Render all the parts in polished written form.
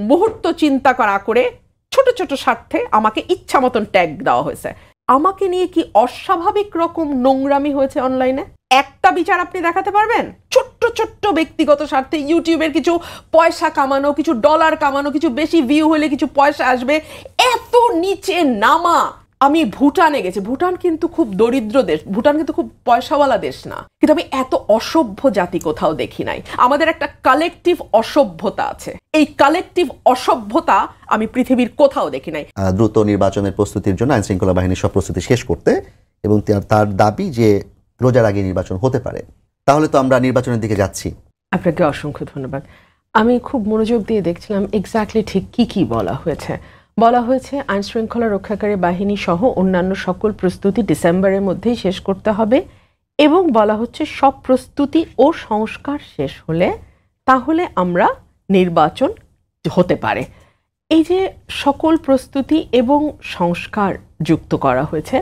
মুহূর্ত চিন্তা করা করে ছোট ছোট স্বার্থে আমাকে ইচ্ছা মতন ট্যাগ দেওয়া হয়েছে। আমাকে নিয়ে কি অস্বাভাবিক রকম নোংরামি হয়েছে অনলাইনে, একটা বিচার আপনি দেখাতে পারবেন? ছোট্ট ছোট্ট ব্যক্তিগত স্বার্থে ইউটিউবের কিছু পয়সা কামানো, কিছু ডলার কামানো, কিছু বেশি ভিউ হলে কিছু পয়সা আসবে, এত নিচে নামা। আমি ভুটানে গেছি, ভুটান কিন্তু খুব দরিদ্র দেশ, ভুটান কিন্তু খুব পয়সাওয়ালা দেশ না, কিন্তু আমি এত অসভ্য জাতি কোথাও দেখি নাই। আমাদের একটা কালেকটিভ অসভ্যতা আছে, এই কালেকটিভ অসভ্যতা আমি পৃথিবীর কোথাও দেখি নাই। দ্রুত নির্বাচনের প্রস্তুতির জন্য আইন শৃঙ্খলা বাহিনীর সব প্রস্তুতি শেষ করতে, এবং তার দাবি যে রোজার আগে নির্বাচন হতে পারে। তাহলে তো আমরা নির্বাচনের দিকে যাচ্ছি। আপনাকে অসংখ্য ধন্যবাদ। আমি খুব মনোযোগ দিয়ে দেখছিলাম এক্স্যাক্টলি ঠিক কি বলা হয়েছে। বলা হয়েছে আইন শৃঙ্খলা রক্ষাকারী বাহিনী সহ অন্যান্য সকল প্রস্তুতি ডিসেম্বরের মধ্যেই শেষ করতে হবে, এবং বলা হচ্ছে সব প্রস্তুতি ও সংস্কার শেষ হলে তাহলে আমরা নির্বাচন হতে পারে। এই যে সকল প্রস্তুতি এবং সংস্কার যুক্ত করা হয়েছে,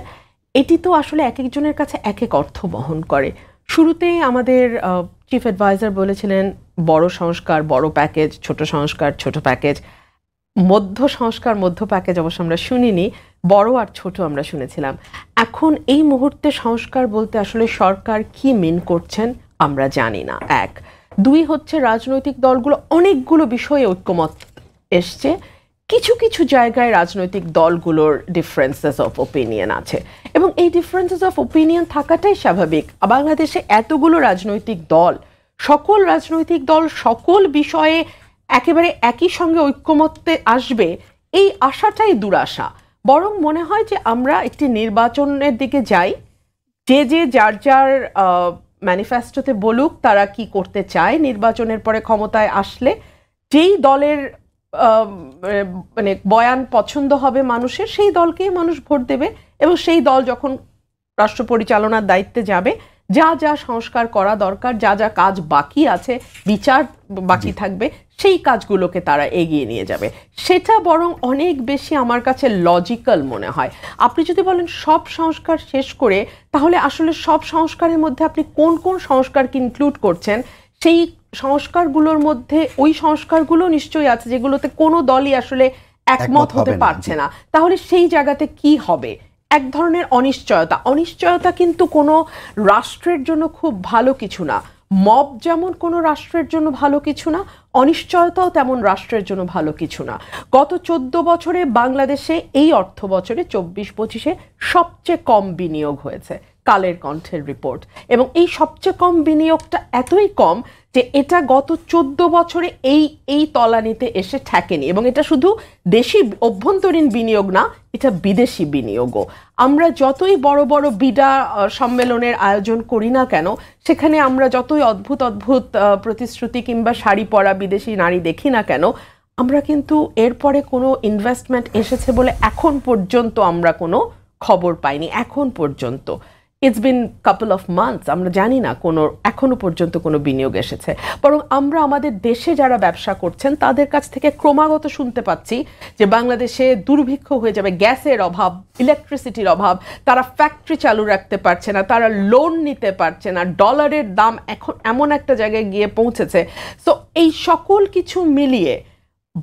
এটি তো আসলে এক একজনের কাছে এক এক অর্থ বহন করে। শুরুতেই আমাদের চিফ অ্যাডভাইজার বলেছিলেন বড় সংস্কার বড় প্যাকেজ, ছোট সংস্কার ছোট প্যাকেজ, মধ্য সংস্কার মধ্য প্যাকেজ অবশ্য আমরা শুনিনি, বড় আর ছোট আমরা শুনেছিলাম। এখন এই মুহূর্তে সংস্কার বলতে আসলে সরকার কি মিন করছেন আমরা জানি না। এক, দুই হচ্ছে রাজনৈতিক দলগুলো অনেকগুলো বিষয়ে ঐক্যমত এসছে, কিছু কিছু জায়গায় রাজনৈতিক দলগুলোর ডিফারেন্সেস অফ ওপিনিয়ন আছে, এবং এই ডিফারেন্সেস অফ ওপিনিয়ন থাকাটাই স্বাভাবিক। বাংলাদেশে এতগুলো রাজনৈতিক দল, সকল রাজনৈতিক দল সকল বিষয়ে একেবারে একই সঙ্গে ঐক্যমত্যে আসবে, এই আশাটাই দুরাশা। বরং মনে হয় যে আমরা একটি নির্বাচনের দিকে যাই, যে যার যার ম্যানিফেস্টোতে বলুক তারা কি করতে চায় নির্বাচনের পরে ক্ষমতায় আসলে, যেই দলের মানে বয়ান পছন্দ হবে মানুষের, সেই দলকেই মানুষ ভোট দেবে, এবং সেই দল যখন রাষ্ট্র পরিচালনার দায়িত্বে যাবে, যা যা সংস্কার করা দরকার, যা যা কাজ বাকি আছে, বিচার বাকি থাকবে, সেই কাজগুলোকে তারা এগিয়ে নিয়ে যাবে। সেটা বরং অনেক বেশি আমার কাছে লজিক্যাল মনে হয়। আপনি যদি বলেন সব সংস্কার শেষ করে, তাহলে আসলে সব সংস্কারের মধ্যে আপনি কোন কোন সংস্কারকে ইনক্লুড করছেন, সেই সংস্কারগুলোর মধ্যে ওই সংস্কারগুলো নিশ্চয়ই আছে যেগুলোতে কোনো দলই আসলে একমত হতে পারছে না। তাহলে সেই জায়গাতে কি হবে? এক ধরনের অনিশ্চয়তা। অনিশ্চয়তা কিন্তু কোনো রাষ্ট্রের জন্য খুব ভালো কিছু না। মব যেমন কোনো রাষ্ট্রের জন্য ভালো কিছু না, অনিশ্চয়তাও তেমন রাষ্ট্রের জন্য ভালো কিছু না। গত 14 বছরে বাংলাদেশে এই অর্থ বছরে 24-25-এ সবচেয়ে কম বিনিয়োগ হয়েছে, কালের কণ্ঠের রিপোর্ট, এবং এই সবচেয়ে কম বিনিয়োগটা এতই কম যে এটা গত 14 বছরে এই তলানিতে এসে ঠেকেনি। এবং এটা শুধু দেশি অভ্যন্তরীণ বিনিয়োগ না, এটা বিদেশি বিনিয়োগও। আমরা যতই বড় বড় বিডা সম্মেলনের আয়োজন করি না কেন, সেখানে আমরা যতই অদ্ভুত অদ্ভুত প্রতিশ্রুতি কিংবা শাড়ি পরা বিদেশি নারী দেখি না কেন, আমরা কিন্তু এরপরে কোনো ইনভেস্টমেন্ট এসেছে বলে এখন পর্যন্ত আমরা কোনো খবর পাইনি। এখন পর্যন্ত it's been couple of months, আমরা জানি না কোনো এখনো পর্যন্ত কোনো বিনিয়োগ এসেছে। বরং আমরা আমাদের দেশে যারা ব্যবসা করছেন তাদের কাছ থেকে ক্রমাগত শুনতে পাচ্ছি যে বাংলাদেশে দুর্ভিক্ষ হয়ে যাবে, গ্যাসের অভাব, ইলেকট্রিসিটির অভাব, তারা ফ্যাক্টরি চালু রাখতে পারছে না, তারা লোন নিতে পারছে না, ডলারের দাম এখন এমন একটা জায়গায় গিয়ে পৌঁছেছে। সো এই সকল কিছু মিলিয়ে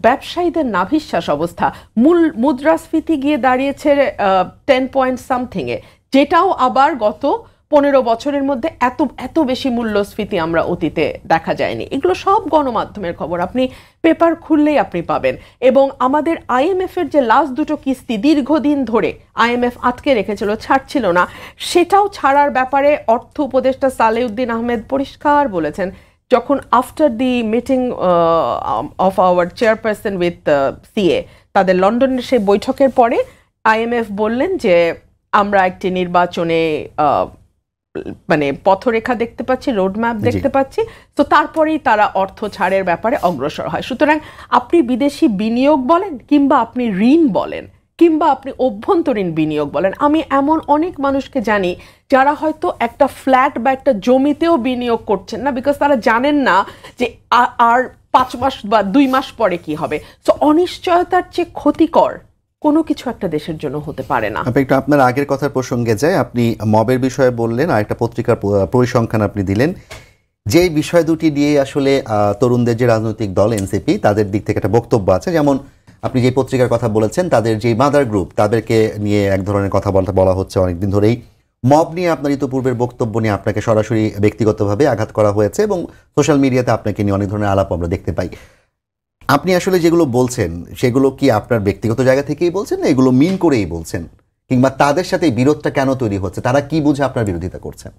ব্যবসায়ীদের নাভিশ্বাস অবস্থা। মূল মুদ্রাস্ফীতি গিয়ে দাঁড়িয়েছে 10 পয়েন্ট সামথিংয়ে, যেটাও আবার গত 15 বছরের মধ্যে এত বেশি মূল্যস্ফীতি আমরা অতীতে দেখা যায়নি। এগুলো সব গণমাধ্যমের খবর, আপনি পেপার খুললেই আপনি পাবেন। এবং আমাদের আইএমএফের যে লাস্ট দুটো কিস্তি দীর্ঘদিন ধরে আইএমএফ আটকে রেখেছিল, ছাড়ছিল না, সেটাও ছাড়ার ব্যাপারে অর্থ উপদেষ্টা সালেউদ্দিন আহমেদ পরিষ্কার বলেছেন, যখন after the meeting of our chairperson with CA, তাদের লন্ডনের সেই বৈঠকের পরে আইএমএফ বললেন যে আমরা একটি নির্বাচনে মানে পথরেখা দেখতে পাচ্ছি, রোডম্যাপ দেখতে পাচ্ছি, তো তারপরেই তারা অর্থ ছাড়ের ব্যাপারে অগ্রসর হয়। সুতরাং আপনি বিদেশি বিনিয়োগ বলেন, কিংবা আপনি ঋণ বলেন, কিংবা আপনি অভ্যন্তরীণ বিনিয়োগ বলেন, আমি এমন অনেক মানুষকে জানি যারা হয়তো একটা ফ্ল্যাট বা একটা জমিতেও বিনিয়োগ করছেন না, বিকজ তারা জানেন না যে আর 5 মাস বা 2 মাস পরে কি হবে। সো অনিশ্চয়তার চেয়ে ক্ষতিকর কোনো কিছু একটা দেশের জন্য হতে পারে না। আপনি একটু আপনার আগের কথার প্রসঙ্গে যাই, আপনি মবের বিষয়ে বললেন, আর একটা পত্রিকার পরিসংখ্যান আপনি দিলেন। যে বিষয় দুটি নিয়ে আসলে তরুণদের যে রাজনৈতিক দল এনসিপি তাদের দিক থেকে একটা বক্তব্য আছে, যেমন আপনি যে পত্রিকার কথা বলেছেন তাদের যে মাদার গ্রুপ তাদেরকে নিয়ে এক ধরনের কথা বলা হচ্ছে অনেকদিন ধরেই। মব নিয়ে আপনার ইতিপূর্বের বক্তব্য নিয়ে আপনাকে সরাসরি ব্যক্তিগতভাবে আঘাত করা হয়েছে এবং সোশ্যাল মিডিয়াতে আপনাকে নিয়ে অনেক ধরনের আলাপ আমরা দেখতে পাই। আপনি আসলে যেগুলো বলছেন সেগুলো কি আপনার ব্যক্তিগত জায়গা থেকেই বলছেন না এগুলো মিন করেই বলছেন, কিংবা তাদের সাথে এই বিরোধটা কেন তৈরি হচ্ছে, তারা কি বুঝে আপনার বিরোধিতা করছেন?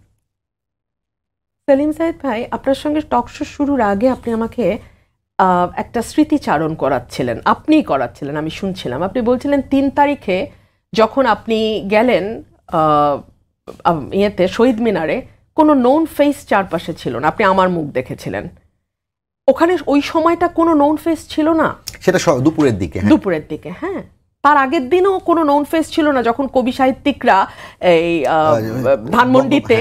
সেলিম সাইদ ভাই, আপনার সঙ্গে টক শো শুরুর আগে আপনি আমাকে একটা স্মৃতিচারণ করাচ্ছিলেন, আপনিই করাচ্ছিলেন, আমি শুনছিলাম। আপনি বলছিলেন 3 তারিখে যখন আপনি গেলেন ইয়েতে শহীদ মিনারে, কোনো নোন ফেস চারপাশে ছিল না, আপনি আমার মুখ দেখেছিলেন। ওখানে ওই সময়টা কোনো নোন ফেস ছিল না, সেটা দুপুরের দিকে। দুপুরের দিকে, হ্যাঁ। তার আগের দিনও কোনো নোন ফেস ছিল না, যখন কবি সাহিত্যিকরা এই ধানমন্ডিতে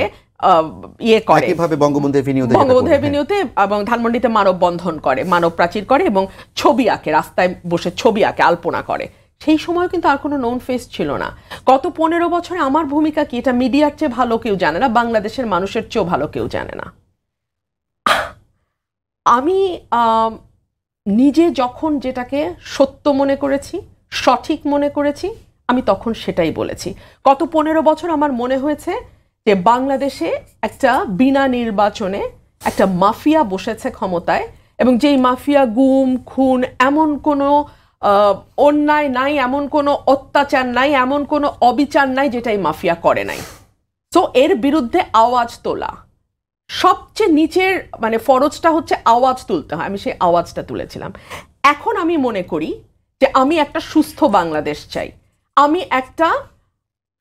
ইয়ে করে, বঙ্গবন্ধু এভিনিউতে এবং ধানমন্ডিতে মানববন্ধন করে, মানব প্রাচীর করে এবং ছবি আঁকে, রাস্তায় বসে ছবি আঁকে, আলপনা করে। সেই সময় কিন্তু আর কোনো নোন ফেস ছিল না। গত 15 বছরে আমার ভূমিকা কি, এটা মিডিয়ার চেয়ে ভালো কেউ জানে না, বাংলাদেশের মানুষের চেয়েও ভালো কেউ জানে না। আমি নিজে যখন যেটাকে সত্য মনে করেছি, সঠিক মনে করেছি, আমি তখন সেটাই বলেছি। গত 15 বছর আমার মনে হয়েছে যে বাংলাদেশে একটা বিনা নির্বাচনে একটা মাফিয়া বসেছে ক্ষমতায়, এবং যেই মাফিয়া গুম খুন, এমন কোনো অন্যায় নাই, এমন কোনো অত্যাচার নাই, এমন কোনো অবিচার নাই যেটা এই মাফিয়া করে নাই। তো এর বিরুদ্ধে আওয়াজ তোলা, সবচেয়ে নিচের মানে ফরজটা হচ্ছে আওয়াজ তুলতে হয়, আমি সেই আওয়াজটা তুলেছিলাম। এখন আমি মনে করি যে আমি একটা সুস্থ বাংলাদেশ চাই, আমি একটা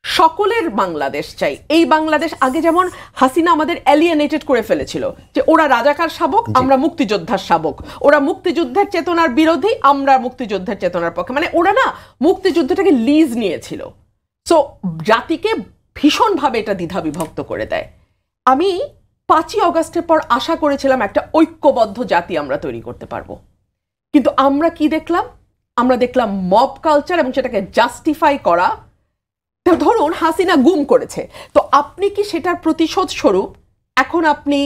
সকলের বাংলাদেশ চাই। এই বাংলাদেশ, আগে যেমন হাসিনা আমাদের অ্যালিয়েনেটেড করে ফেলেছিল, যে ওরা রাজাকার শাবক, আমরা মুক্তিযোদ্ধার শাবক, ওরা মুক্তিযুদ্ধের চেতনার বিরোধী, আমরা মুক্তিযুদ্ধের চেতনার পক্ষে, মানে ওরা না মুক্তিযুদ্ধটাকে লিজ নিয়েছিল। সো জাতিকে ভীষণভাবে এটা দ্বিধা বিভক্ত করে দেয়। আমি 5ই অগস্টের পর আশা করেছিলাম একটা ঐক্যবদ্ধ জাতি আমরা তৈরি করতে পারবো, কিন্তু আমরা কি দেখলাম? আমরা দেখলাম মব কালচার, এবং সেটাকে জাস্টিফাই করা। ধরুন হাসিনা গুম করেছে, তো আপনি কি সেটার প্রতিশোধ স্বরূপ এখন আপনি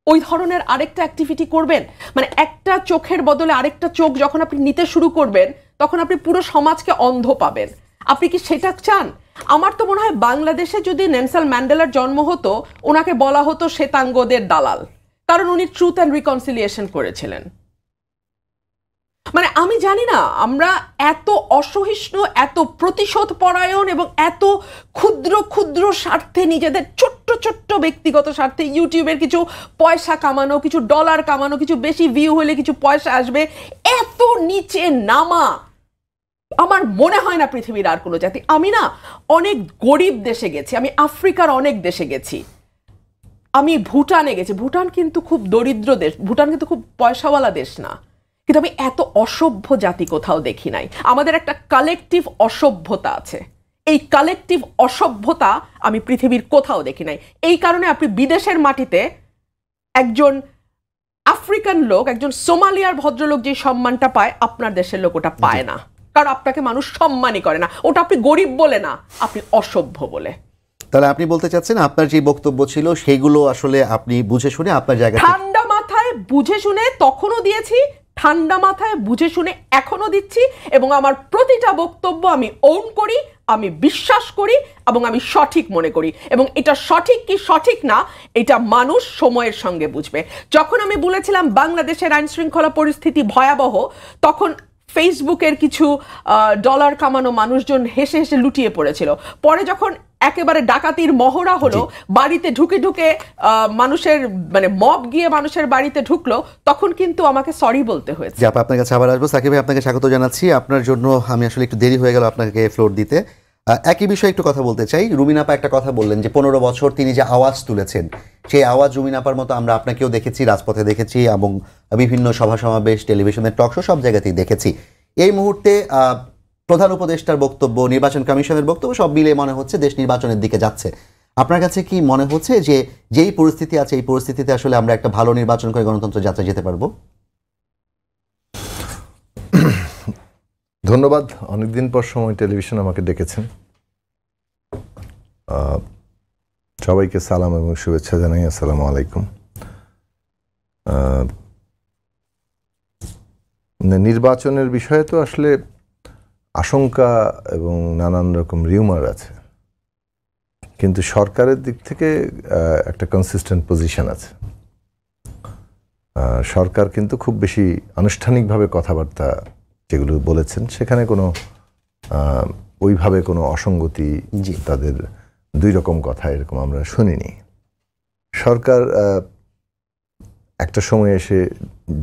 ওই ধরনের আরেকটা অ্যাক্টিভিটি করবেন? মানে একটা চোখের বদলে আরেকটা চোখ যখন আপনি নিতে শুরু করবেন, তখন আপনি পুরো সমাজকে অন্ধ পাবেন। আপনি কি সেটা চান? আমার তো মনে হয় বাংলাদেশে যদি নেলসন ম্যান্ডেলার জন্ম হতো, ওনাকে বলা হতো শ্বেতাঙ্গদের দালাল, কারণ উনি ট্রুথ অ্যান্ড রিকনসিলিয়েশন করেছিলেন। মানে আমি জানি না, আমরা এত অসহিষ্ণু, এত প্রতিশোধ পরায়ণ এবং এত ক্ষুদ্র ক্ষুদ্র স্বার্থে, নিজেদের ছোট্ট ছোট্ট ব্যক্তিগত স্বার্থে, ইউটিউবের কিছু পয়সা কামানো, কিছু ডলার কামানো, কিছু বেশি ভিউ হলে কিছু পয়সা আসবে, এত নিচে নামা আমার মনে হয় না পৃথিবীর আর কোনো জাতি। আমি না অনেক গরিব দেশে গেছি, আমি আফ্রিকার অনেক দেশে গেছি, আমি ভুটানে গেছি। ভুটান কিন্তু খুব দরিদ্র দেশ, ভুটান কিন্তু খুব পয়সাওয়ালা দেশ না, কিন্তু আমি এত অসভ্য জাতি কোথাও দেখি নাই। আমাদের একটা কালেকটিভ অসভ্যতা আছে, এই কালেকটিভ অসভ্যতা আমি পৃথিবীর কোথাও দেখি নাই। এই কারণে আপনি বিদেশের মাটিতে একজন আফ্রিকান লোক, একজন সোমালিয়ার ভদ্রলোক যে সম্মানটা পায়, আপনার দেশের লোক ওটা পায় না, কারণ আপনাকে মানুষ সম্মানই করে না। ওটা আপনি গরিব বলে না, আপনি অসভ্য বলে। তাহলে আপনি বলতে চাচ্ছেন আপনার যে বক্তব্য ছিল সেগুলো আসলে আপনি বুঝে শুনে আপনার জায়গা ঠান্ডা মাথায় বুঝে শুনে তখনও দিয়েছি, ঠান্ডা মাথায় বুঝে শুনে এখনো দিচ্ছি, এবং আমার প্রতিটা বক্তব্য আমি ওন করি, আমি বিশ্বাস করি, এবং আমি সঠিক মনে করি। এবং এটা সঠিক কি সঠিক না, এটা মানুষ সময়ের সঙ্গে বুঝবে। যখন আমি বলেছিলাম বাংলাদেশের আইন শৃঙ্খলা পরিস্থিতি ভয়াবহ, তখন ফেসবুকের কিছু ডলার কামানো মানুষজন হেসে হেসে লুটিয়ে পড়েছিল। পরে যখন একেবারে ডাকাতির মহড়া হলো, বাড়িতে ঢুকে ঢুকে মানুষের মানে মব গিয়ে মানুষের বাড়িতে ঢুকলো, তখন কিন্তু আমাকে সরি বলতে হয়েছে। আপনার কাছে আবার আসবো। সাকিব ভাই, আপনাকে স্বাগত জানাচ্ছি। আপনার জন্য আমি আসলে একটু দেরি হয়ে গেল আপনাকে ফ্লোর দিতে। একই বিষয়ে একটু কথা বলতে চাই। রুমিন আপা একটা কথা বললেন যে 15 বছর তিনি যে আওয়াজ তুলেছেন, সেই আওয়াজ রুমিন আপার মতো আমরা আপনাকেও দেখেছি, রাজপথে দেখেছি, এবং বিভিন্ন সভা সমাবেশ, টেলিভিশনের টক শো, সব জায়গাতেই দেখেছি। এই মুহূর্তে প্রধান উপদেষ্টার বক্তব্য, নির্বাচন কমিশনের বক্তব্য, সব মিলে মনে হচ্ছে দেশ নির্বাচনের দিকে যাচ্ছে। আপনার কাছে কি মনে হচ্ছে যে যেই পরিস্থিতি আছে, এই পরিস্থিতিতে আসলে আমরা একটা ভালো নির্বাচন করে গণতন্ত্র যাত্রা যেতে পারবো? ধন্যবাদ। অনেকদিন পর সময় টেলিভিশন আমাকে ডেকেছেন। সবাইকে সালাম এবং শুভেচ্ছা জানাই। আসসালামু আলাইকুম। নির্বাচনের বিষয়ে তো আসলে আশঙ্কা এবং নানান রকম রিউমার আছে, কিন্তু সরকারের দিক থেকে একটা কনসিস্টেন্ট পজিশন আছে। সরকার কিন্তু খুব বেশি আনুষ্ঠানিকভাবে কথাবার্তা যেগুলো বলেছেন সেখানে কোনো ওইভাবে কোনো অসঙ্গতি, তাদের দুই রকম কথা এরকম আমরা শুনিনি। সরকার একটা সময় এসে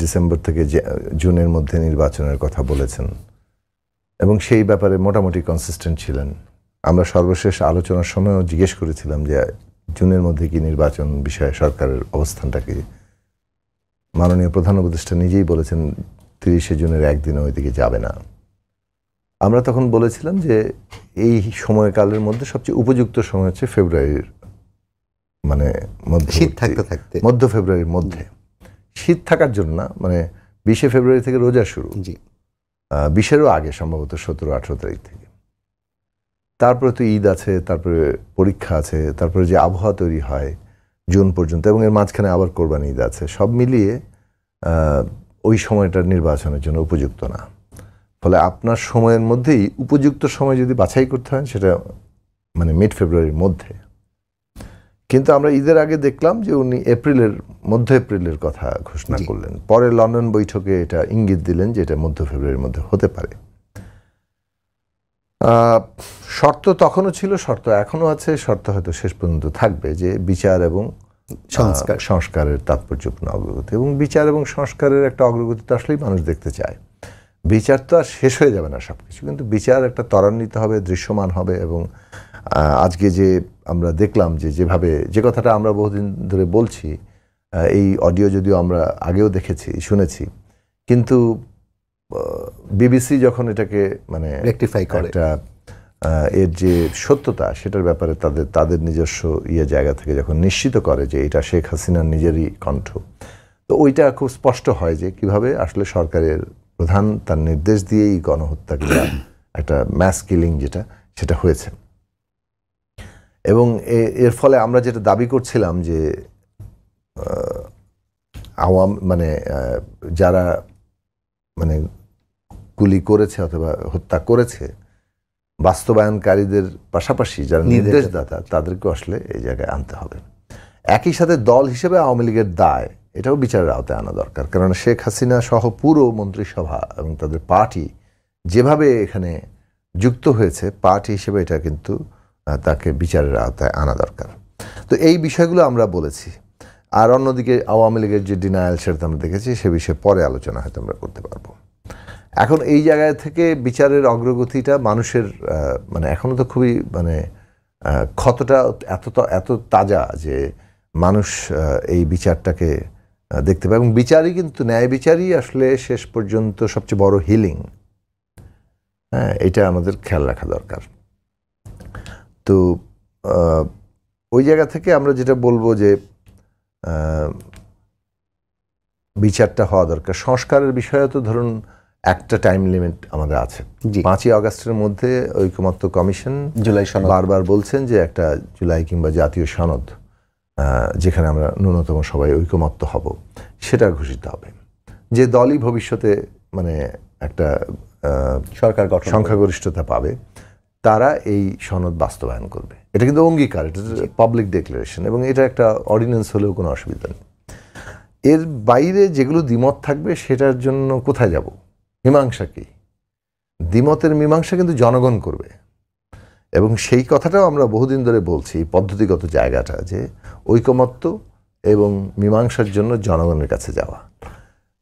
ডিসেম্বর থেকে জুনের মধ্যে নির্বাচনের কথা বলেছেন এবং সেই ব্যাপারে মোটামুটি কনসিস্টেন্ট ছিলেন। আমরা সর্বশেষ আলোচনার সময়ও জিজ্ঞেস করেছিলাম যে জুনের মধ্যে কি নির্বাচন বিষয়ে সরকারের অবস্থানটা কি। মাননীয় প্রধান উপদেষ্টা নিজেই বলেছেন 30শে জুনের একদিনও ওইদিকে যাবে না। আমরা তখন বলেছিলাম যে এই সময়কালের মধ্যে সবচেয়ে উপযুক্ত সময় হচ্ছে ফেব্রুয়ারির, মানে শীত থাকতে থাকতে মধ্য ফেব্রুয়ারির মধ্যে। শীত থাকার জন্য না, মানে 20শে ফেব্রুয়ারি থেকে রোজা শুরু, 20-এরও আগে সম্ভবত 17-18 তারিখ থেকে। তারপরে তো ঈদ আছে, তারপরে পরীক্ষা আছে, তারপরে যে আবহাওয়া তৈরি হয় জুন পর্যন্ত, এবং এর মাঝখানে আবার কোরবানি ঈদ আছে। সব মিলিয়ে ওই সময়টা নির্বাচনের জন্য উপযুক্ত না। ফলে আপনার সময়ের মধ্যেই উপযুক্ত সময় যদি বাছাই করতে হয় সেটা মানে মিড ফেব্রুয়ারির মধ্যে। কিন্তু আমরা ঈদের আগে দেখলাম যে উনি মধ্য এপ্রিলের কথা ঘোষণা করলেন। পরে লন্ডন বৈঠকে এটা ইঙ্গিত দিলেন যে এটা মধ্য ফেব্রুয়ারির মধ্যে হতে পারে। শর্ত তখনও ছিল, শর্ত এখনো আছে, শর্ত হয়তো শেষ পর্যন্ত থাকবে যে বিচার এবং সংস্কারের তাৎপর্যপূর্ণ অগ্রগতি। এবং বিচার এবং সংস্কারের একটা অগ্রগতি তো আসলেই মানুষ দেখতে চায়। বিচার তো আর শেষ হয়ে যাবে না সবকিছু, কিন্তু বিচার একটা ত্বরান্বিত হবে, দৃশ্যমান হবে। এবং আজকে যে আমরা দেখলাম যেভাবে যে কথাটা আমরা বহুদিন ধরে বলছি, এই অডিও যদিও আমরা আগেও দেখেছি, শুনেছি, কিন্তু বিবিসি যখন এটাকে মানে রেকটিফাই করে, একটা এর যে সত্যতা সেটার ব্যাপারে তাদের নিজস্ব জায়গা থেকে যখন নিশ্চিত করে যে এটা শেখ হাসিনার নিজেরই কণ্ঠ, তো ওইটা খুব স্পষ্ট হয় যে কিভাবে আসলে সরকারের প্রধান তার নির্দেশ দিয়েই গণহত্যা কিংবা একটা ম্যাস কিলিং সেটা হয়েছে। এবং এর ফলে আমরা যেটা দাবি করছিলাম যে যারা মানে গুলি করেছে অথবা হত্যা করেছে, বাস্তবায়নকারীদের পাশাপাশি যারা নির্দেশদাতা তাদেরকে আসলে এই জায়গায় আনতে হবে। একই সাথে দল হিসেবে আওয়ামী লীগের দায় এটাও বিচারের আওতায় আনা দরকার। কারণ শেখ হাসিনা সহ পুরো মন্ত্রিসভা এবং তাদের পার্টি যেভাবে এখানে যুক্ত হয়েছে, পার্টি হিসেবে এটা কিন্তু তাকে বিচারের আওতায় আনা দরকার। তো এই বিষয়গুলো আমরা বলেছি। আর অন্যদিকে আওয়ামী লীগের যে ডিনায়াল সেটা আমরা দেখেছি, সে বিষয়ে পরে আলোচনা হয়তো আমরা করতে পারবো। এখন এই জায়গায় থেকে বিচারের অগ্রগতিটা মানুষের মানে এখনো তো খুবই মানে ক্ষতটা এত তাজা যে মানুষ এই বিচারটাকে দেখতে পায়। এবং বিচারই কিন্তু ন্যায় বিচারই আসলে শেষ পর্যন্ত সবচেয়ে বড় হিলিং। হ্যাঁ, এটা আমাদের খেয়াল রাখা দরকার। তো ওই জায়গা থেকে আমরা যেটা বলবো যে বিচারটা হওয়া দরকার। সংস্কারের বিষয়ে তো ধরুন একটা টাইম লিমিট আমাদের আছে, 5ই আগস্টের মধ্যে ঐকমত্য কমিশন জুলাই সনদ বারবার বলছেন যে একটা জুলাই কিংবা জাতীয় সনদ যেখানে আমরা ন্যূনতম সবাই ঐকমত্য হব সেটা ঘোষিত হবে। যে দলই ভবিষ্যতে মানে একটা সরকার গঠন সংখ্যাগরিষ্ঠতা পাবে তারা এই সনদ বাস্তবায়ন করবে। এটা কিন্তু অঙ্গীকার, এটা পাবলিক ডিক্লারেশন, এবং এটা একটা অর্ডিন্যান্স হলেও কোনো অসুবিধা নেই। এর বাইরে যেগুলো দ্বিমত থাকবে সেটার জন্য কোথায় যাব? মীমাংসা কি? দ্বিমতের মীমাংসা কিন্তু জনগণ করবে। এবং সেই কথাটাও আমরা বহুদিন ধরে বলছি, পদ্ধতিগত জায়গাটা যে ঐকমত্য এবং মীমাংসার জন্য জনগণের কাছে যাওয়া।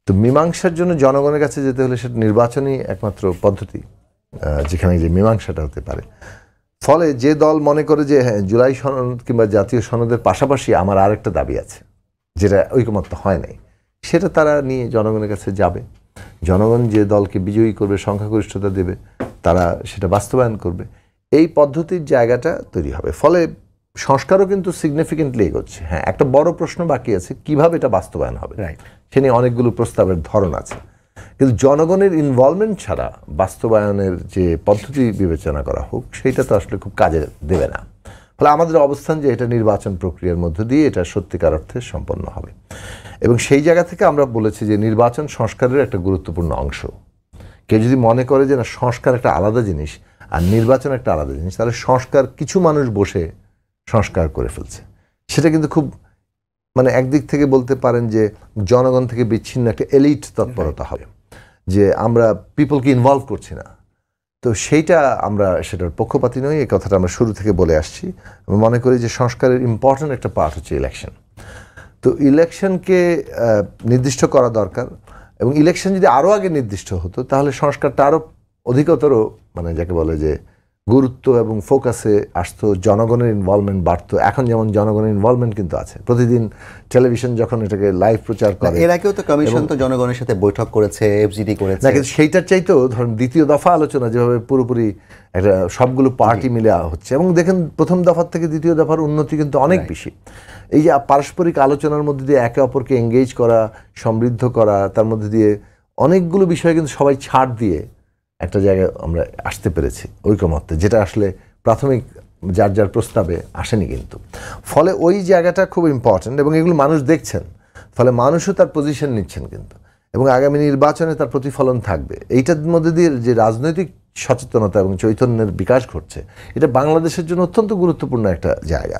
তো মীমাংসার জন্য জনগণের কাছে যেতে হলে সেটা নির্বাচনই একমাত্র পদ্ধতি যেখানে যে মীমাংসাটা হতে পারে। ফলে যে দল মনে করে যে হ্যাঁ, জুলাই সনদ কিংবা জাতীয় সনদের পাশাপাশি আমার আরেকটা দাবি আছে যেটা ঐকমত্য হয় নাই, সেটা তারা নিয়ে জনগণের কাছে যাবে। জনগণ যে দলকে বিজয়ী করবে, সংখ্যাগরিষ্ঠতা দেবে, তারা সেটা বাস্তবায়ন করবে। এই পদ্ধতির জায়গাটা তৈরি হবে। ফলে সংস্কারও কিন্তু সিগনিফিকেন্টলি এগোচ্ছে। হ্যাঁ, একটা বড় প্রশ্ন বাকি আছে, কিভাবে এটা বাস্তবায়ন হবে। সে নিয়ে অনেকগুলো প্রস্তাবের ধরন আছে, কিন্তু জনগণের ইনভলভমেন্ট ছাড়া বাস্তবায়নের যে পদ্ধতি বিবেচনা করা হোক সেইটা তো আসলে খুব কাজে দেবে না। ফলে আমাদের অবস্থান যে এটা নির্বাচন প্রক্রিয়ার মধ্য দিয়ে এটা সত্যিকার অর্থে সম্পন্ন হবে। এবং সেই জায়গা থেকে আমরা বলেছি যে নির্বাচন সংস্কারের একটা গুরুত্বপূর্ণ অংশ। কেউ যদি মনে করে যে না সংস্কার একটা আলাদা জিনিস আর নির্বাচন একটা আলাদা জিনিস, তাহলে সংস্কার কিছু মানুষ বসে সংস্কার করে ফেলছে। সেটা কিন্তু খুব মানে একদিক থেকে বলতে পারেন যে জনগণ থেকে বিচ্ছিন্ন একটা এলিট তৎপরতা হবে, যে আমরা পিপলকে ইনভলভ করছি না। তো সেইটা আমরা সেটার পক্ষপাতী নই, এই কথাটা আমরা শুরু থেকে বলে আসছি। আমি মনে করি যে সংস্কারের ইম্পর্ট্যান্ট একটা পার্ট হচ্ছে ইলেকশন। তো ইলেকশনকে নির্দিষ্ট করা দরকার, এবং ইলেকশন যদি আরও আগে নির্দিষ্ট হতো তাহলে সংস্কারটা আরও অধিকতর মানে যাকে বলে যে গুরুত্ব এবং ফোকাসে আসতো, জনগণের ইনভলভমেন্ট বাড়তো। এখন যেমন জনগণের ইনভলভমেন্ট কিন্তু আছে, প্রতিদিন টেলিভিশন যখন এটাকে লাইভ প্রচার করে। এর আগেও তো কমিশন তো জনগণের সাথে বৈঠক করেছে, এফজিডি করেছে, না কিন্তু সেইটার চাইতেও ধরুন দ্বিতীয় দফা আলোচনা যেভাবে পুরোপুরি একটা সবগুলো পার্টি মিলে হচ্ছে, এবং দেখেন প্রথম দফার থেকে দ্বিতীয় দফার উন্নতি কিন্তু অনেক বেশি। এই যে পারস্পরিক আলোচনার মধ্যে দিয়ে একে অপরকে এঙ্গেজ করা, সমৃদ্ধ করা, তার মধ্যে দিয়ে অনেকগুলো বিষয়ে কিন্তু সবাই ছাড় দিয়ে একটা জায়গায় আমরা আসতে পেরেছি ঐকমত্যে, যেটা আসলে প্রাথমিক যার যার প্রস্তাবে আসেনি কিন্তু। ফলে ওই জায়গাটা খুব ইম্পর্ট্যান্ট, এবং এগুলো মানুষ দেখছেন, ফলে মানুষও তার পজিশন নিচ্ছেন কিন্তু, এবং আগামী নির্বাচনে তার প্রতিফলন থাকবে। এইটার মধ্যে দিয়ে যে রাজনৈতিক সচেতনতা এবং চৈতন্যের বিকাশ ঘটছে, এটা বাংলাদেশের জন্য অত্যন্ত গুরুত্বপূর্ণ একটা জায়গা।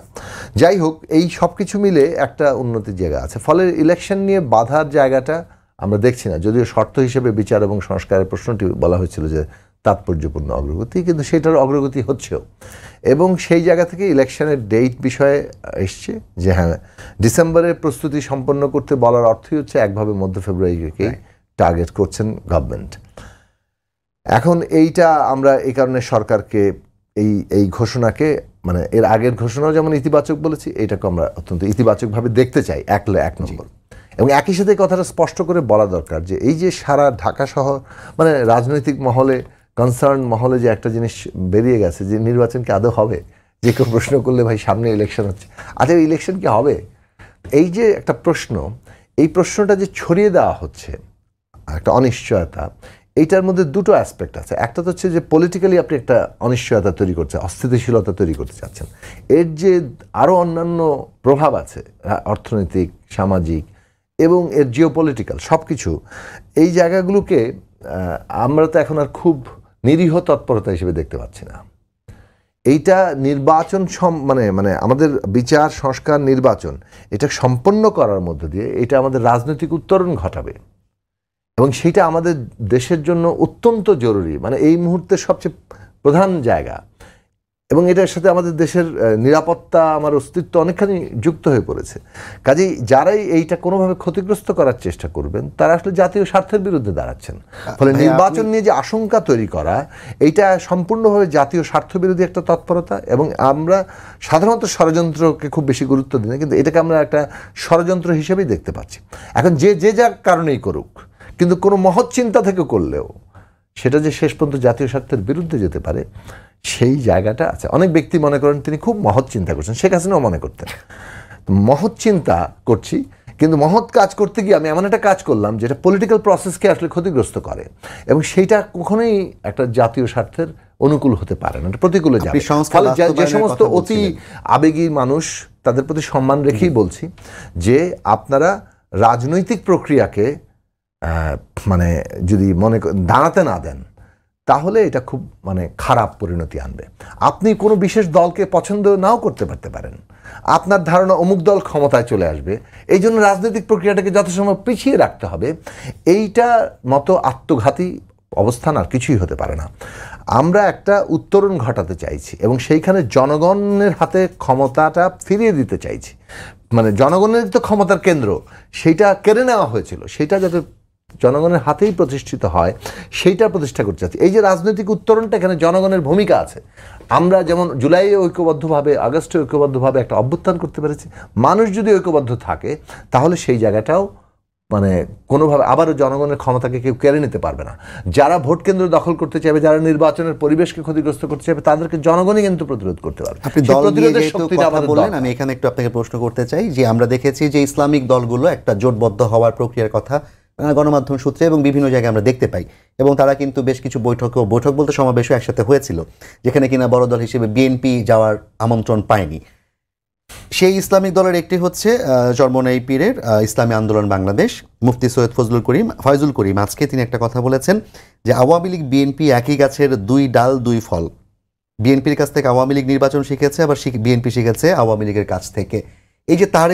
যাই হোক, এই সব কিছু মিলে একটা উন্নতির জায়গা আছে। ফলে ইলেকশন নিয়ে বাধার জায়গাটা আমরা দেখছি না, যদিও শর্ত হিসেবে বিচার এবং সংস্কারের প্রশ্নটি বলা হয়েছিল যে তাৎপর্যপূর্ণ অগ্রগতি, কিন্তু সেটার অগ্রগতি হচ্ছেও। এবং সেই জায়গা থেকে ইলেকশনের ডেট বিষয়ে এসছে যে হ্যাঁ ডিসেম্বরের প্রস্তুতি সম্পন্ন করতে বলার অর্থই হচ্ছে একভাবে মধ্য ফেব্রুয়ারিকেই টার্গেট করছেন গভর্নমেন্ট। এখন এইটা আমরা এই কারণে সরকারকে এই ঘোষণাকে মানে এর আগের ঘোষণাও যেমন ইতিবাচক বলেছি, এটাকে আমরা অত্যন্ত ইতিবাচকভাবে দেখতে চাই এক নম্বর। এবং একই সাথে কথাটা স্পষ্ট করে বলা দরকার যে এই যে সারা ঢাকা শহর মানে রাজনৈতিক মহলে, কনসার্ন মহলে যে একটা জিনিস বেরিয়ে গেছে যে নির্বাচন কি আদৌ হবে, যে কেউ প্রশ্ন করলে ভাই সামনে ইলেকশন হচ্ছে, আচ্ছা ইলেকশন কি হবে, এই যে একটা প্রশ্ন, এই প্রশ্নটা যে ছড়িয়ে দেওয়া হচ্ছে একটা অনিশ্চয়তা, এইটার মধ্যে দুটো অ্যাসপেক্ট আছে। একটা তো হচ্ছে যে পলিটিক্যালি আপনি একটা অনিশ্চয়তা তৈরি করছেন, অস্থিতিশীলতা তৈরি করতে চাচ্ছেন, এর যে আরও অন্যান্য প্রভাব আছে অর্থনৈতিক, সামাজিক এবং এর জিওপলিটিক্যাল সব কিছু, এই জায়গাগুলোকে আমরা তো এখন আর খুব নিরীহ তৎপরতা হিসেবে দেখতে পাচ্ছি না। এইটা নির্বাচন মানে আমাদের বিচার, সংস্কার, নির্বাচন এটা সম্পন্ন করার মধ্য দিয়ে এটা আমাদের রাজনৈতিক উত্তরণ ঘটাবে, এবং সেইটা আমাদের দেশের জন্য অত্যন্ত জরুরি, মানে এই মুহূর্তে সবচেয়ে প্রধান জায়গা। এবং এটার সাথে আমাদের দেশের নিরাপত্তা, আমার অস্তিত্ব অনেকখানি যুক্ত হয়ে পড়েছে। কাজেই যারাই এইটা কোনোভাবে ক্ষতিগ্রস্ত করার চেষ্টা করবেন তারা আসলে জাতীয় স্বার্থের বিরুদ্ধে দাঁড়াচ্ছেন। ফলে নির্বাচন নিয়ে যে আশঙ্কা তৈরি করা, এইটা সম্পূর্ণভাবে জাতীয় স্বার্থ বিরোধী একটা তৎপরতা। এবং আমরা সাধারণত ষড়যন্ত্রকে খুব বেশি গুরুত্ব দিই না, কিন্তু এটাকে আমরা একটা ষড়যন্ত্র হিসেবেই দেখতে পাচ্ছি। এখন যে যা কারণেই করুক, কিন্তু কোনো মহৎ চিন্তা থেকে করলেও সেটা যে শেষ পর্যন্ত জাতীয় স্বার্থের বিরুদ্ধে যেতে পারে, সেই জায়গাটা আছে। অনেক ব্যক্তি মনে করেন তিনি খুব মহৎ চিন্তা করছেন, শেখ হাসিনাও মনে করতেন মহৎ চিন্তা করছি, কিন্তু মহৎ কাজ করতে গিয়ে আমি এমন একটা কাজ করলাম যেটা পলিটিক্যাল প্রসেসকে আসলে ক্ষতিগ্রস্ত করে, এবং সেইটা কখনোই একটা জাতীয় স্বার্থের অনুকূল হতে পারে না, প্রতিকূলে যাবে। যে সমস্ত অতি আবেগী মানুষ, তাদের প্রতি সম্মান রেখেই বলছি যে আপনারা রাজনৈতিক প্রক্রিয়াকে মানে যদি দাঁড়াতে না দেন, তাহলে এটা খুব মানে খারাপ পরিণতি আনবে। আপনি কোনো বিশেষ দলকে পছন্দ নাও করতে পারেন, আপনার ধারণা অমুক দল ক্ষমতায় চলে আসবে, এই জন্য রাজনৈতিক প্রক্রিয়াটাকে যথাসম্ভব পিছিয়ে রাখতে হবে, এইটা মতো আত্মঘাতী অবস্থান আর কিছুই হতে পারে না। আমরা একটা উত্তরণ ঘটাতে চাইছি, এবং সেইখানে জনগণের হাতে ক্ষমতাটা ফিরিয়ে দিতে চাইছি। মানে জনগণের তো ক্ষমতার কেন্দ্র, সেইটা কেড়ে নেওয়া হয়েছিল, সেইটা যাতে জনগণের হাতেই প্রতিষ্ঠিত হয়, সেইটা প্রতিষ্ঠা করতে চাচ্ছি। এই যে রাজনৈতিক উত্তরণটা, এখানে জনগণের ভূমিকা আছে। আমরা যেমন জুলাইয়ে ঐক্যবদ্ধভাবে, আগস্টে ঐক্যবদ্ধভাবে একটা অভ্যুত্থান করতে পেরেছি, মানুষ যদি ঐক্যবদ্ধ থাকে তাহলে সেই জায়গাটাও মানে কোনোভাবে আবারও জনগণের ক্ষমতাকে কেউ কেড়ে নিতে পারবে না। যারা ভোট কেন্দ্র দখল করতে চাইবে, যারা নির্বাচনের পরিবেশকে ক্ষতিগ্রস্ত করতে চাইবে, তাদেরকে জনগণই কিন্তু প্রতিরোধ করতে পারবে। আপনি দল নিয়ে যেহেতু কথা বললেন, আমি এখানে একটু আপনাকে প্রশ্ন করতে চাই যে আমরা দেখেছি যে ইসলামিক দলগুলো একটা জোটবদ্ধ হওয়ার প্রক্রিয়ার কথা গণমাধ্যম সূত্রে এবং বিভিন্ন জায়গায় আমরা দেখতে পাই। এবং তারা কিন্তু বেশ কিছু বৈঠক বলতে সমাবেশও একসাথে হয়েছিল, যেখানে কিনা বড় দল হিসেবে বিএনপি যাওয়ার আমন্ত্রণ পায়নি। সেই ইসলামিক দলের একটি হচ্ছে চরমোনাই পীরের ইসলামী আন্দোলন বাংলাদেশ, মুফতি সৈয়দ ফয়জুল করিম। আজকে তিনি একটা কথা বলেছেন যে আওয়ামী লীগ বিএনপি একই গাছের দুই ডাল দুই ফল। বিএনপির কাছ থেকে আওয়ামী লীগ নির্বাচন শিখেছে, আবার বিএনপি শিখেছে আওয়ামী লীগের কাছ থেকে। এই যে তার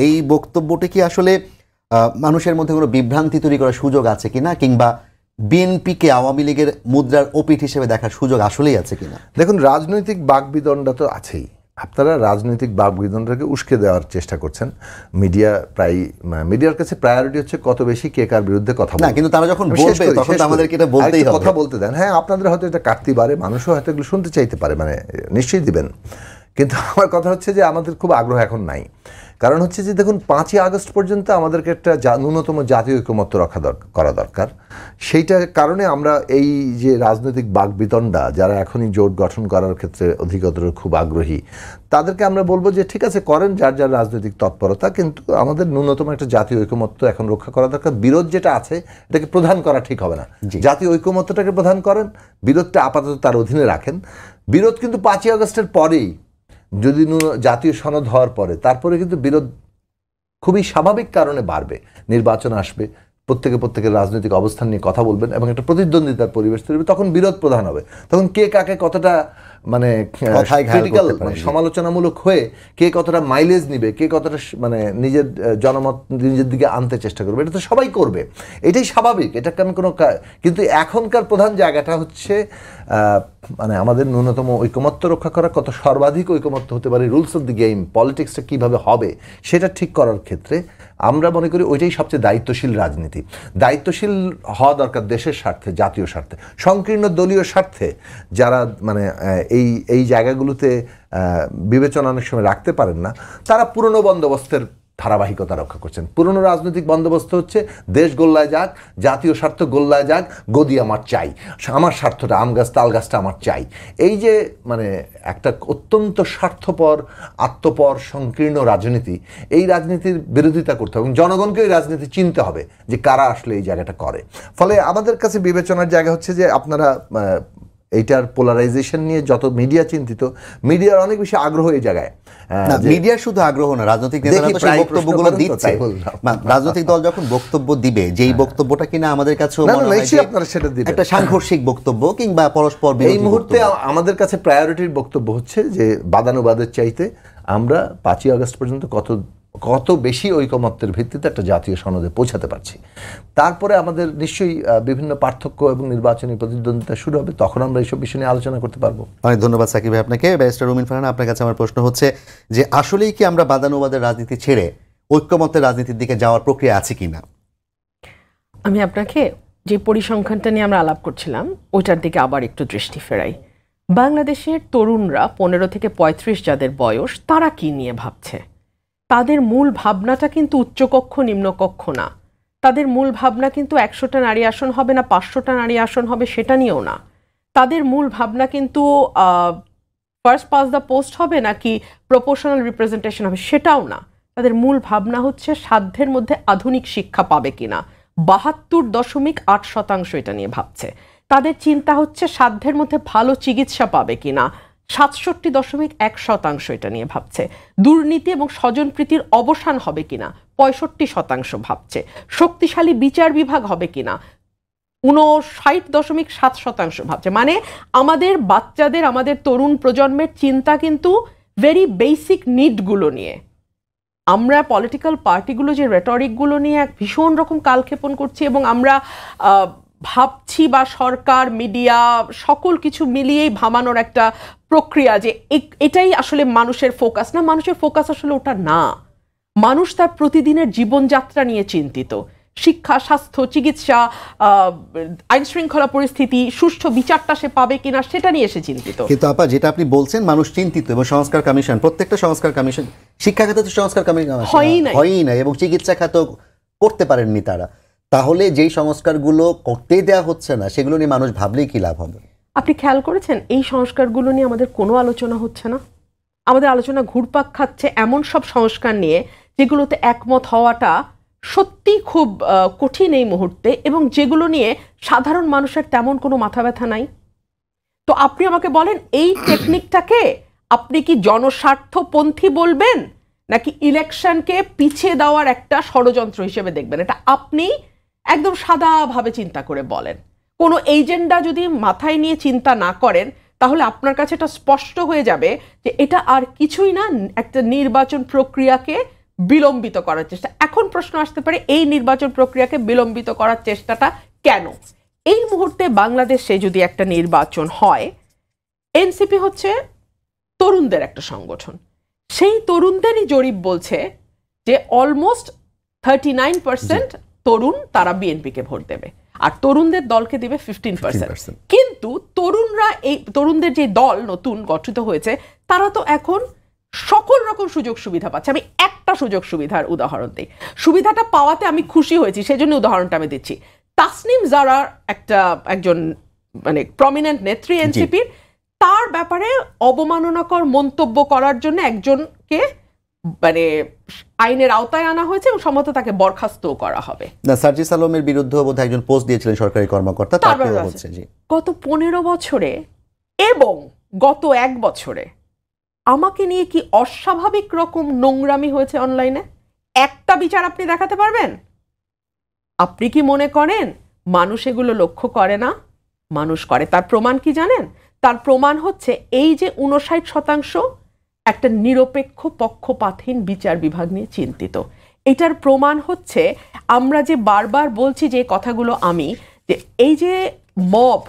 এই বক্তব্যটি কি আসলে মানুষের মধ্যে কোনো বিভ্রান্তি তৈরি করার সুযোগ আছে কিনা, কিংবা বিএনপিকে আওয়ামী লীগের মুদ্রার ওপিঠ হিসেবে দেখার সুযোগ আসলেই আছে কিনা? দেখুন, রাজনৈতিক বাকবিতণ্ডা তো আছেই। আপনারা রাজনৈতিক বাকবিতণ্ডাকে উস্কে দেওয়ার চেষ্টা করছেন। মিডিয়ার কাছে প্রায়োরিটি হচ্ছে কত বেশি কে কার বিরুদ্ধে কথা বলে। কিন্তু তারা যখন বলবে তখন আমাদেরকে এটা বলতেই হবে, কথা বলতে দেন। হ্যাঁ, আপনাদের হয়তো এটা কাটতে পারে, মানুষও হয়তো এগুলো শুনতে চাইতে পারে, মানে নিশ্চয়ই দিবেন। কিন্তু আমার কথা হচ্ছে যে আমাদের খুব আগ্রহ এখন নাই। কারণ হচ্ছে যে দেখুন, 5ই আগস্ট পর্যন্ত আমাদেরকে একটা ন্যূনতম জাতীয় ঐকমত্য করা দরকার। সেইটার কারণে আমরা এই যে রাজনৈতিক বাকবিতণ্ডা, যারা এখনই জোট গঠন করার ক্ষেত্রে অধিকতর খুব আগ্রহী, তাদেরকে আমরা বলবো যে ঠিক আছে, করেন যার যার রাজনৈতিক তৎপরতা, কিন্তু আমাদের ন্যূনতম একটা জাতীয় ঐকমত্য এখন রক্ষা করা দরকার। বিরোধ যেটা আছে এটাকে প্রধান করা ঠিক হবে না। জাতীয় ঐকমত্যটাকে প্রধান করেন, বিরোধটা আপাতত তার অধীনে রাখেন। বিরোধ কিন্তু 5ই আগস্টের পরেই, যদি জাতীয় সনদ হওয়ার পরে, তারপরে কিন্তু বিরোধ খুবই স্বাভাবিক কারণে বাড়বে। নির্বাচন আসবে, প্রত্যেকের রাজনৈতিক অবস্থান নিয়ে কথা বলবেন এবং একটা প্রতিদ্বন্দ্বিতার পরিবেশ তৈরি হবে, তখন বিরোধ প্রধান হবে। তখন কে কাকে কতটা মানে ক্রিটিক্যাল, সমালোচনামূলক হয়ে কে কতটা মাইলেজ নিবে, কে কতটা মানে নিজের জনমত নিজের দিকে আনতে চেষ্টা করবে, এটা তো সবাই করবে, এটাই স্বাভাবিক। এটা কোনো কিন্তু এখনকার প্রধান জায়গাটা হচ্ছে মানে আমাদের ন্যূনতম ঐকমত্য রক্ষা করা, কত সর্বাধিক ঐকমত্য হতে পারে, রুলস অফ দি গেম, পলিটিক্সটা কীভাবে হবে সেটা ঠিক করার ক্ষেত্রে আমরা মনে করি ওইটাই সবচেয়ে দায়িত্বশীল রাজনীতি। দায়িত্বশীল হওয়া দরকার দেশের স্বার্থে, জাতীয় স্বার্থে। সংকীর্ণ দলীয় স্বার্থে যারা মানে এই জায়গাগুলোতে বিবেচনা অনেক সময় রাখতে পারেন না, তারা পুরনো বন্দোবস্তের ধারাবাহিকতা রক্ষা করছেন। পুরনো রাজনৈতিক বন্দোবস্ত হচ্ছে দেশ গোল্লায় যাক, জাতীয় স্বার্থ গোল্লায় যাক, গদি আমার চাই, আমার স্বার্থটা, আম গাছ তাল গাছটা আমার চাই। এই যে মানে একটা অত্যন্ত স্বার্থপর, আত্মপর, সংকীর্ণ রাজনীতি, এই রাজনীতির বিরোধিতা করতে হবে এবং জনগণকে এই রাজনীতি চিনতে হবে যে কারা আসলে এই জায়গাটা করে। ফলে আমাদের কাছে বিবেচনার জায়গা হচ্ছে যে আপনারা এইটার পোলারাইজেশন নিয়ে যত মিডিয়া চিন্তিত, মিডিয়ার অনেক বেশি আগ্রহ এই জায়গায়। মিডিয়ার শুধু আগ্রহ না, রাজনৈতিক নেতারা তো সেই বক্তব্যগুলো দিচ্ছে। রাজনৈতিক দল যখন বক্তব্য দিবে, যেই বক্তব্যটা কিনা আমাদের কাছে একটা সাংঘর্ষিক বক্তব্য কিংবা পরস্পর এই মুহূর্তে আমাদের কাছে প্রায়োরিটির বক্তব্য হচ্ছে যে বাদানুবাদের চাইতে আমরা 5ই আগস্ট পর্যন্ত কত বেশি ঐকমত্যের ভিত্তিতে একটা জাতীয় সনদে পৌঁছাতে পারছি। তারপরে আমাদের নিশ্চয়ই বিভিন্ন পার্থক্য এবং নির্বাচনী প্রতিদ্বন্দ্বিতা শুরু হবে, তখন আমরা এইসব বিষয় নিয়ে আলোচনা করতে পারবো। অনেক ধন্যবাদ সাকিব ভাই আপনাকে। ব্যারিস্টার রুমিন ফারহানা, আপনার কাছে আমার প্রশ্ন হচ্ছে যে আসলেই কি আমরা বাদানুবাদের রাজনীতি ছেড়ে ঐকমত্যের রাজনীতির দিকে যাওয়ার প্রক্রিয়া আছে কিনা? আমি আপনাকে যে পরিসংখ্যানটা নিয়ে আমরা আলাপ করছিলাম ওইটার দিকে আবার একটু দৃষ্টি ফেরাই। বাংলাদেশের তরুণরা 15 থেকে 35 যাদের বয়স, তারা কি নিয়ে ভাবছে? তাদের মূল ভাবনাটা কিন্তু উচ্চকক্ষ নিম্নকক্ষ না। তাদের মূল ভাবনা কিন্তু 100টা নারী আসন হবে না 500টা নারী আসন হবে সেটা নিয়েও না। তাদের মূল ভাবনা কিন্তু ফার্স্ট পাস দ্য পোস্ট হবে নাকি প্রপোর্শনাল রিপ্রেজেন্টেশন হবে সেটাও না। তাদের মূল ভাবনা হচ্ছে সাধ্যের মধ্যে আধুনিক শিক্ষা পাবে কিনা। 72.8% এটা নিয়ে ভাবছে। তাদের চিন্তা হচ্ছে সাধ্যের মধ্যে ভালো চিকিৎসা পাবে কিনা। 67.1% এটা নিয়ে ভাবছে। দুর্নীতি এবং স্বজনপ্রীতির অবসান হবে কিনা 65% ভাবছে। শক্তিশালী বিচার বিভাগ হবে কিনা 59.7% ভাবছে। মানে আমাদের বাচ্চাদের, আমাদের তরুণ প্রজন্মের চিন্তা কিন্তু ভেরি বেসিক নিডগুলো নিয়ে। আমরা পলিটিক্যাল পার্টিগুলো যে রেটরিকগুলো নিয়ে এক ভীষণ রকম কালক্ষেপণ করছি এবং আমরা ভাবছি বা সরকার, মিডিয়া সকল কিছু মিলিয়েই ভাবানোর একটা প্রক্রিয়া যে এটাই আসলে মানুষের ফোকাস না। মানুষের ফোকাস আসলে ওটা না। মানুষ তার প্রতিদিনের জীবনযাত্রা নিয়ে চিন্তিত। শিক্ষা, স্বাস্থ্য, চিকিৎসা, আইন শৃঙ্খলা পরিস্থিতি, সুষ্ঠু বিচারটা সে পাবে কিনা সেটা নিয়ে সে চিন্তিত। কিন্তু আপা যেটা আপনি বলছেন মানুষ চিন্তিত, এবং সংস্কার কমিশন, প্রত্যেকটা সংস্কার কমিশন, শিক্ষা খাতে তো সংস্কার কমিশন হয়ই না এবং চিকিৎসা খাত করতে পারেননি তারা। তাহলে যেই সংস্কারগুলো করতেই দেওয়া হচ্ছে না সেগুলো নিয়ে মানুষ ভাবলেই কি লাভ হবে? আপনি খেয়াল করেছেন এই সংস্কারগুলো নিয়ে আমাদের কোনো আলোচনা হচ্ছে না। আমাদের আলোচনা ঘুরপাক খাচ্ছে এমন সব সংস্কার নিয়ে যেগুলোতে একমত হওয়াটা সত্যি খুব কঠিন এই মুহূর্তে, এবং যেগুলো নিয়ে সাধারণ মানুষের তেমন কোনো মাথা ব্যথা নাই। তো আপনি আমাকে বলেন, এই টেকনিকটাকে আপনি কি জনস্বার্থপন্থী বলবেন, নাকি ইলেকশনকে পিছিয়ে দেওয়ার একটা ষড়যন্ত্র হিসেবে দেখবেন? এটা আপনি একদম সাদাভাবে চিন্তা করে বলেন। কোনো এজেন্ডা যদি মাথায় নিয়ে চিন্তা না করেন, তাহলে আপনার কাছে এটা স্পষ্ট হয়ে যাবে যে এটা আর কিছুই না, একটা নির্বাচন প্রক্রিয়াকে বিলম্বিত করার চেষ্টা। এখন প্রশ্ন আসতে পারে, এই নির্বাচন প্রক্রিয়াকে বিলম্বিত করার চেষ্টাটা কেন? এই মুহূর্তে বাংলাদেশে যদি একটা নির্বাচন হয়, এনসিপি হচ্ছে তরুণদের একটা সংগঠন, সেই তরুণদেরই জরিপ বলছে যে অলমোস্ট 39% তরুণ তারা বিএনপিকে ভোট দেবে, আর তরুণদের দলকে দিবে 15%। কিন্তু তরুণরা, এই তরুণদের যে দল নতুন গঠিত হয়েছে, তারা তো এখন সকল রকম সুযোগ সুবিধা পাচ্ছে। আমি একটা সুযোগ সুবিধার উদাহরণ দিই, সুবিধাটা পাওয়াতে আমি খুশি হয়েছি, সেজন্য উদাহরণটা আমি দিচ্ছি। তাসনিম জারা একজন মানে প্রমিনেন্ট নেত্রী এনসিপির, তার ব্যাপারে অবমাননাকর মন্তব্য করার জন্য একজনকে মানে আইনের আওতায় আনা হয়েছে এবং সম্ভবত তাকে বরখাস্তও করা হবে। না, সার্জিস আলমের বিরুদ্ধে বোধহয় একজন পোস্ট দিয়েছিলেন সরকারি কর্মকর্তা, তারপরে হচ্ছে। জি, গত 15 বছরে এবং গত 1 বছরে আমাকে নিয়ে কি অস্বাভাবিক রকম নোংরামি হয়েছে অনলাইনে? একটা বিচার আপনি দেখাতে পারবেন? আপনি কি মনে করেন মানুষ এগুলো লক্ষ্য করে না? মানুষ করে। তার প্রমাণ কি জানেন? তার প্রমাণ হচ্ছে এই যে 59% একটা নিরপেক্ষ পক্ষপাতহীন বিচার বিভাগ নিয়ে চিন্তিত। এটার প্রমাণ হচ্ছে আমরা যে বারবার বলছি যে কথাগুলো, আমি যে এই যে মব,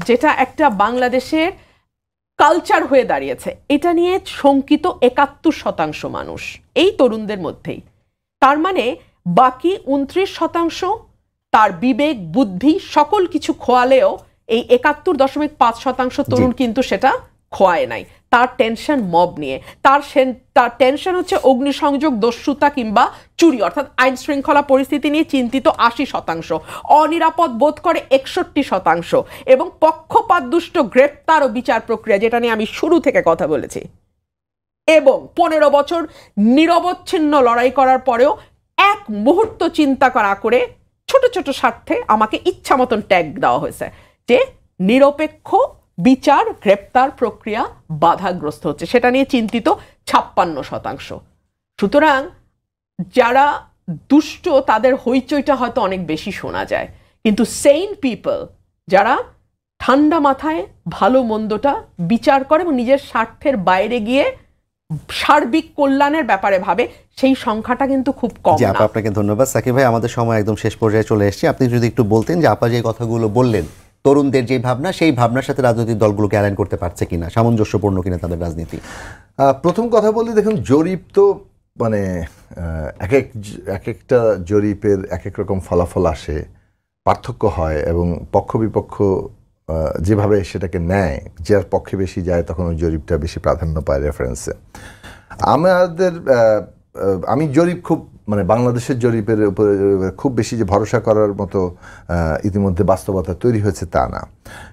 যেটা একটা বাংলাদেশের কালচার হয়ে দাঁড়িয়েছে, এটা নিয়ে শঙ্কিত 71% মানুষ এই তরুণদের মধ্যেই। তার মানে বাকি 29% তার বিবেক বুদ্ধি সকল কিছু খোয়ালেও এই 71.5% তরুণ কিন্তু সেটা খোয়ায় নাই। তার টেনশন মব নিয়ে, তার টেনশন হচ্ছে অগ্নিসংযোগ, দস্যুতা কিংবা চুরি, অর্থাৎ আইন শৃঙ্খলা পরিস্থিতি নিয়ে চিন্তিত 80%, অনিরাপদ বোধ করে 61%, এবং পক্ষপাতদুষ্ট গ্রেপ্তার ও বিচার প্রক্রিয়া, যেটা নিয়ে আমি শুরু থেকে কথা বলেছি, এবং 15 বছর নিরবচ্ছিন্ন লড়াই করার পরেও এক মুহূর্ত চিন্তা করা করে ছোট ছোট স্বার্থে আমাকে ইচ্ছা মতন ট্যাগ দেওয়া হয়েছে যে নিরপেক্ষ বিচার গ্রেপ্তার প্রক্রিয়া বাধাগ্রস্ত হচ্ছে, সেটা নিয়ে চিন্তিত 56%। সুতরাং যারা দুষ্ট তাদের হইচইটা হয়তো অনেক বেশি শোনা যায়, কিন্তু সেইন পিপল যারা ঠান্ডা মাথায় ভালো মন্দটা বিচার করে এবং নিজের স্বার্থের বাইরে গিয়ে সার্বিক কল্যাণের ব্যাপারে ভাবে, সেই সংখ্যাটা কিন্তু খুব কম না। আপনাকে ধন্যবাদ সাকিব ভাই। আমাদের সময় একদম শেষ পর্যায়ে চলে এসেছি। আপনি যদি একটু বলতেন যে আপা যে কথাগুলো বললেন, তরুণদের যে ভাবনা, সেই ভাবনার সাথে রাজনৈতিক দলগুলোকে অ্যালাইন করতে পারছে কিনা, সামঞ্জস্যপূর্ণ কিনা তাদের রাজনীতি। প্রথম কথা বলি, দেখুন জরিপ তো মানে এক একটা জরিপের এক এক রকম ফলাফল আসে, পার্থক্য হয়, এবং পক্ষ বিপক্ষ যেভাবে সেটাকে নেয়, যার পক্ষে বেশি যায় তখন ওই জরিপটা বেশি প্রাধান্য পায় রেফারেন্সে। আমি জরিপ খুব মানে বাংলাদেশের জরিপের উপরে খুব বেশি যে ভরসা করার মতো ইতিমধ্যে বাস্তবতা তৈরি হয়েছে তা না,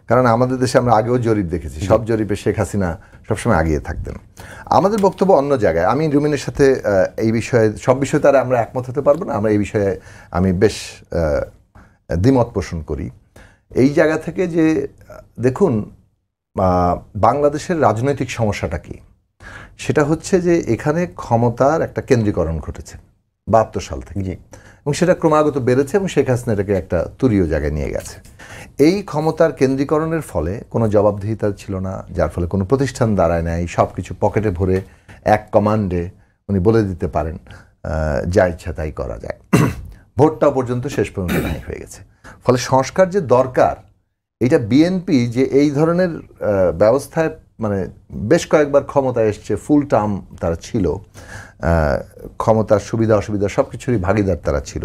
কারণ আমাদের দেশে আমরা আগেও জরিপ দেখেছি, সব জরিপে শেখ হাসিনা সবসময় আগিয়ে থাকতেন। আমাদের বক্তব্য অন্য জায়গায়। আমি রুমিনের সাথে এই বিষয়ে, সব বিষয়ে তারা আমরা একমত হতে পারবো না, আমরা এই বিষয়ে আমি বেশ দ্বিমত পোষণ করি। এই জায়গা থেকে যে দেখুন বাংলাদেশের রাজনৈতিক সমস্যাটা কি, সেটা হচ্ছে যে এখানে ক্ষমতার একটা কেন্দ্রীকরণ ঘটেছে 72 সাল থেকে, এবং সেটা ক্রমাগত বেড়েছে এবং শেখ হাসিনা এটাকে একটা তুরীয় জায়গায় নিয়ে গেছে। এই ক্ষমতার কেন্দ্রীকরণের ফলে কোনো জবাবদিহিতা ছিল না, যার ফলে কোনো প্রতিষ্ঠান দাঁড়ায় নাই, সব কিছু পকেটে ভরে এক কমান্ডে উনি বলে দিতে পারেন যা ইচ্ছা তাই করা যায়। ভোটটা পর্যন্ত শেষ পর্যন্ত নাই হয়ে গেছে। ফলে সংস্কার যে দরকার, এটা বিএনপি যে এই ধরনের ব্যবস্থায় মানে বেশ কয়েকবার ক্ষমতায় এসছে, ফুল টার্ম তারা ছিল, ক্ষমতার সুবিধা অসুবিধা সব কিছুরই ভাগিদার তারা ছিল,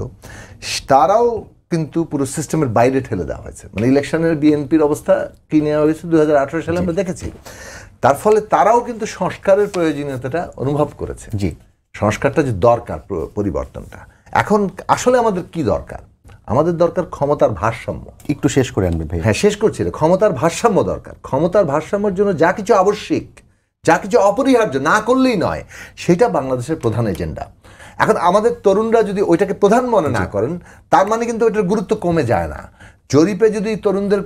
তারাও কিন্তু পুরো সিস্টেমের বাইরে ঠেলে দেওয়া হয়েছে। মানে ইলেকশনের বিএনপির অবস্থা কি নেওয়া হয়েছে 2018 সালে আমরা দেখেছি। তার ফলে তারাও কিন্তু সংস্কারের প্রয়োজনীয়তাটা অনুভব করেছে। জি, সংস্কারটা যে দরকার, পরিবর্তনটা। এখন আসলে আমাদের কি দরকার? আমাদের দরকার ক্ষমতার ভারসাম্য। একটু শেষ করে আনবেন ভাই। হ্যাঁ, শেষ করছি। ক্ষমতার ভারসাম্য দরকার। ক্ষমতার ভারসাম্যের জন্য যা কিছু আবশ্যিক, যা কিছু অপরিহার্য, না করলেই নয়, সেটা বাংলাদেশের প্রধান এজেন্ডা। এখন আমাদের তরুণরা যদি ওইটাকে প্রধান মনে না করেন, তার মানে কিন্তু ওইটার গুরুত্ব কমে যায় না। জরিপে যদি তরুণদের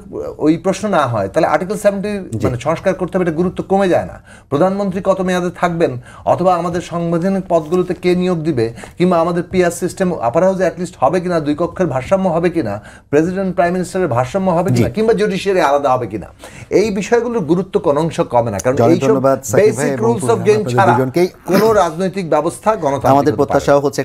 ওই প্রশ্ন না হয়, তাহলে আর্টিকেল 70 মানে সংস্কার করতে হবে, এটা গুরুত্ব কমে যায় না। প্রধানমন্ত্রী কত মেয়াদে থাকবেন, অথবা আমাদের সাংবিধানিক পদগুলোতে কে নিয়োগ দিবে, কিংবা আমাদের পিআর সিস্টেম আপার হাউসে অ্যাটলিস্ট হবে কিনা, 2 কক্ষের ভারসাম্য হবে কিনা, প্রেসিডেন্ট প্রাইম মিনিস্টারের ভারসাম্য হবে কিনা, কিংবা জুডিশিয়ারি আলাদা হবে কিনা, এই বিষয়গুলোর গুরুত্ব কোনো অংশ কমে না। কারণ এই বেসিক রুলস অফ গেম ছাড়া কোনো রাজনৈতিক ব্যবস্থা গণতান্ত্রিক আমাদের প্রত্যাশাও হচ্ছে